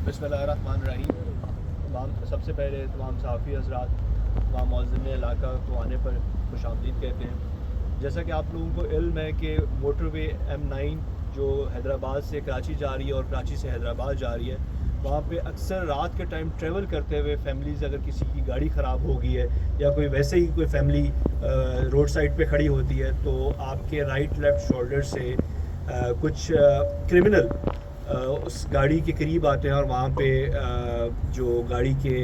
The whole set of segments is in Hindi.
बिस्मिल्लाहिर्रहमानिर्रहीम। तमाम सबसे पहले तमाम सहाफ़ी हज़रात, तमाम मौज़िन इलाका को आने पर खुशामदीद कहते हैं। जैसा कि आप लोगों को इल्म है कि मोटरवे M9 जो हैदराबाद से कराची जा रही है और कराची से हैदराबाद जा रही है, वहाँ पे अक्सर रात के टाइम ट्रैवल करते हुए फैमिलीज़, अगर किसी की गाड़ी ख़राब हो गई है या कोई वैसे ही कोई फैमिली रोड साइड पे खड़ी होती है, तो आपके राइट लेफ़्ट शोल्डर से कुछ क्रिमिनल उस गाड़ी के करीब आते हैं और वहाँ पे जो गाड़ी के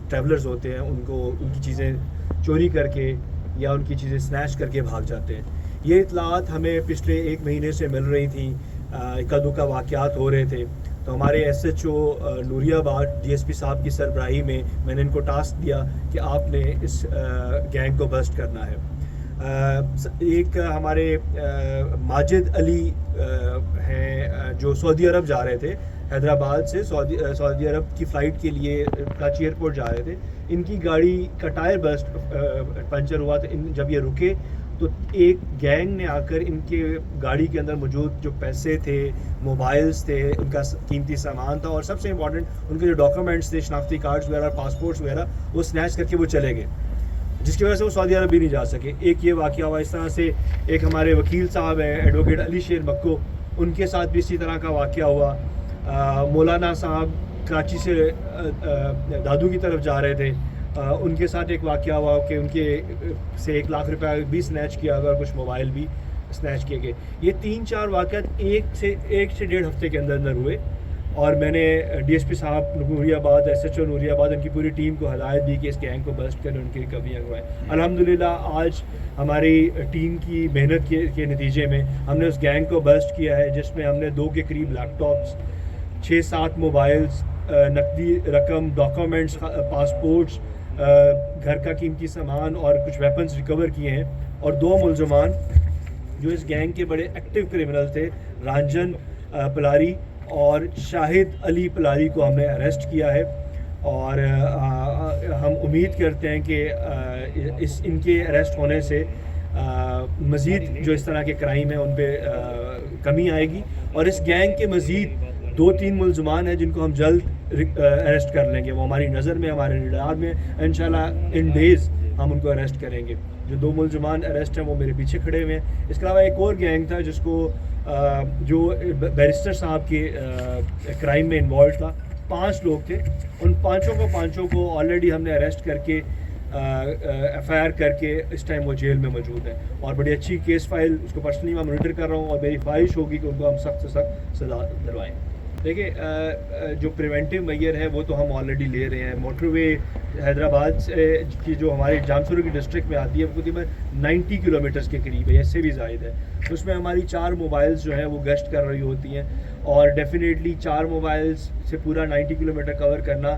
ट्रैवलर्स होते हैं उनको उनकी चीज़ें चोरी करके या उनकी चीज़ें स्नैच करके भाग जाते हैं। ये इत्तलात हमें पिछले 1 महीने से मिल रही थी, इक्का दुक्का वाक़यात हो रहे थे। तो हमारे SHO नूरियाबाद DSP साहब की सरबराही में मैंने इनको टास्क दिया कि आपने इस गैंग को बस्ट करना है। एक हमारे माजिद अली हैं जो सऊदी अरब जा रहे थे, हैदराबाद से सऊदी अरब की फ़्लाइट के लिए कराची एयरपोर्ट जा रहे थे। इनकी गाड़ी का टायर बस्ट पंचर हुआ था। जब ये रुके तो एक गैंग ने आकर इनके गाड़ी के अंदर मौजूद जो पैसे थे, मोबाइल्स थे, उनका कीमती सामान था और सबसे इम्पॉर्टेंट उनके जो डॉक्यूमेंट्स थे, शनाख्ती कार्ड्स वगैरह, पासपोर्ट्स वगैरह, वो स्नैच करके वो चले गए, जिसकी वजह से वो सऊदी अरब भी नहीं जा सके। एक ये वाक़या हुआ। इस तरह से एक हमारे वकील साहब हैं एडवोकेट अली शेर मक्को, उनके साथ भी इसी तरह का वाक़या हुआ। मौलाना साहब कराची से दादू की तरफ जा रहे थे, उनके साथ एक वाक़या हुआ कि उनके से 1 लाख रुपया भी स्नैच किया गया और कुछ मोबाइल भी स्नैच किए गए। ये 3-4 वाक़यात एक से 1.5 हफ़्ते के अंदर अंदर हुए और मैंने DSP साहब नूरियाबाद, SHO नूरियाबाद, उनकी पूरी टीम को हदायत दी कि इस गैंग को बस्ट करें, उनकी रिकवरियाँ करवाएँ। अल्हम्दुलिल्लाह आज हमारी टीम की मेहनत के नतीजे में हमने उस गैंग को बस्ट किया है, जिसमें हमने 2 के करीब लैपटॉप्स, 6-7 मोबाइल्स, नकदी रकम, डॉक्यूमेंट्स, पासपोर्ट्स, घर का कीमती सामान और कुछ वेपन्स रिकवर किए हैं। और 2 मुलजमान जो इस गैंग के बड़े एक्टिव क्रिमिनल थे, रंजन पलारी और शाहिद अली पलारी, को हमने अरेस्ट किया है। और हम उम्मीद करते हैं कि इनके अरेस्ट होने से मज़ीद जो इस तरह के क्राइम हैं उन पर कमी आएगी और इस गैंग के मज़ीद 2-3 मुलजमान हैं जिनको हम जल्द अरेस्ट कर लेंगे। वो हमारी नज़र में, हमारे रडार में, इंशाल्लाह इन डेज़ हम उनको अरेस्ट करेंगे। जो 2 मुलजमान अरेस्ट हैं वो मेरे पीछे खड़े हुए हैं। इसके अलावा एक और गैंग था जिसको जो बैरिस्टर साहब के क्राइम में इन्वॉल्व था, 5 लोग थे। उन पाँचों को ऑलरेडी हमने अरेस्ट करके FIR करके इस टाइम वो जेल में मौजूद है और बड़ी अच्छी केस फाइल उसको पर्सनली मैं मॉनिटर कर रहा हूँ और मेरी ख्वाहिश होगी कि उनको हम सख्त से सख्त सज़ा दिलवाएँ। देखिए, जो प्रिवेंटिव मेजर है वो तो हम ऑलरेडी ले रहे हैं। मोटरवे हैदराबाद से की जो हमारी जामशोरी की डिस्ट्रिक्ट में आती है वो तकरीबन 90 किलोमीटर्स के करीब है, इससे भी ज़ायद है। उसमें हमारी 4 मोबाइल्स जो हैं वो गश्त कर रही होती हैं और डेफिनेटली 4 मोबाइल्स से पूरा 90 किलोमीटर कवर करना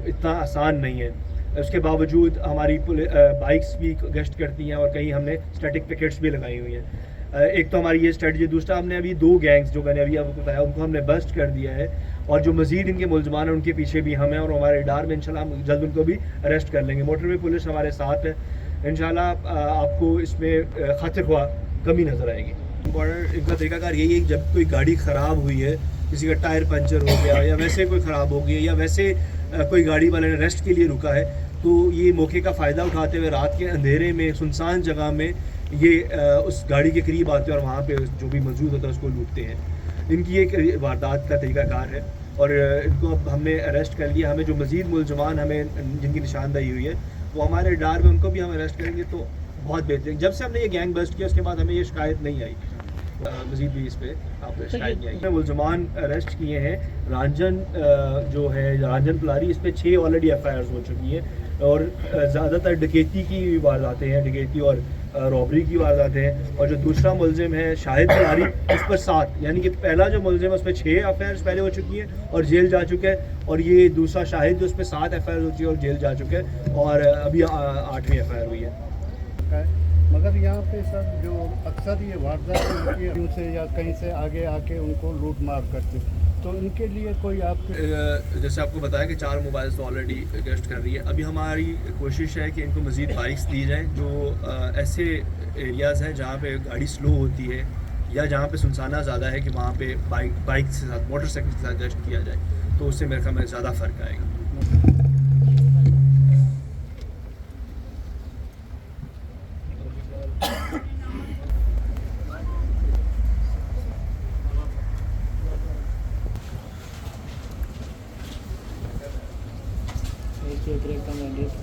इतना आसान नहीं है। उसके बावजूद हमारी बाइक्स भी गश्त करती हैं और कहीं हमने स्टैटिक पिकेट्स भी लगाई हुई हैं। एक तो हमारी ये स्ट्रेटजी। दूसरा, हमने अभी 2 गैंग्स जो मैंने अभी आपको बताया उनको हमने बस्ट कर दिया है और जो मज़ीद इनके मुलजमान हैं उनके पीछे भी हम हैं और हमारे इडार में इंशाल्लाह हम जल्द उनको भी अरेस्ट कर लेंगे। मोटरवे पुलिस हमारे साथ है, इंशाल्लाह आपको इसमें खातिर ख्वाह कमी नज़र आएगी। इम्पॉर्टेंट इनका तरीकाकार यही है कि जब कोई गाड़ी ख़राब हुई है, किसी का टायर पंचर हो गया या वैसे कोई ख़राब हो गई है या वैसे कोई गाड़ी वाले ने रेस्ट के लिए रुका है, तो ये मौके का फ़ायदा उठाते हुए रात के अंधेरे में सुनसान जगह में ये उस गाड़ी के करीब आते हैं और वहाँ पे जो भी मौजूद होता है उसको लूटते हैं। इनकी एक वारदात का तरीकाकार है और इनको अब हमने अरेस्ट कर लिया। हमें जो मज़ीद मुलजमान हमें जिनकी निशानदही हुई है वो हमारे डार में, उनको भी हम अरेस्ट करेंगे तो बहुत बेहतरीन। जब से हमने ये गैंग बस्ट किया उसके बाद हमें ये शिकायत नहीं आई, मज़ीद भी इस पर आप शिकायत नहीं आई। मुलजमान अरेस्ट किए हैं। रंजन जो है, रंजन पलारी, इस पर 6 ऑलरेडी FIRs हो चुकी हैं और ज़्यादातर डकैती की वारदातें हैं, डकैती और रॉबरी की वारदातें हैं। और जो दूसरा मुलजिम है शाहिद पलारी, उस पर 7, यानी कि पहला जो मुलजिम है उस पर 6 FIRs पहले हो चुकी हैं और जेल जा चुका है और ये दूसरा शाहिद उस पर 7 FIRs हो चुकी है और जेल जा चुका है और अभी 8वीं FIR हुई है। मगर यहाँ पे सर जो अक्सर ये वारदात होती है उनसे या कहीं से आगे आके उनको लूट मार करते, तो इनके लिए कोई आपके जैसे आपको बताया कि 4 मोबाइल्स तो ऑलरेडी गश्त कर रही है। अभी हमारी कोशिश है कि इनको मज़ीद बाइक्स दी जाएँ जो ऐसे एरियाज़ हैं जहाँ पे गाड़ी स्लो होती है या जहाँ पे सुनसाना ज़्यादा है कि वहाँ पे बाइक के साथ, मोटरसाइकिल के साथ गश्त किया जाए। तो उससे मेरे ख्याल में ज़्यादा फ़र्क आएगा। एक ब्रेक का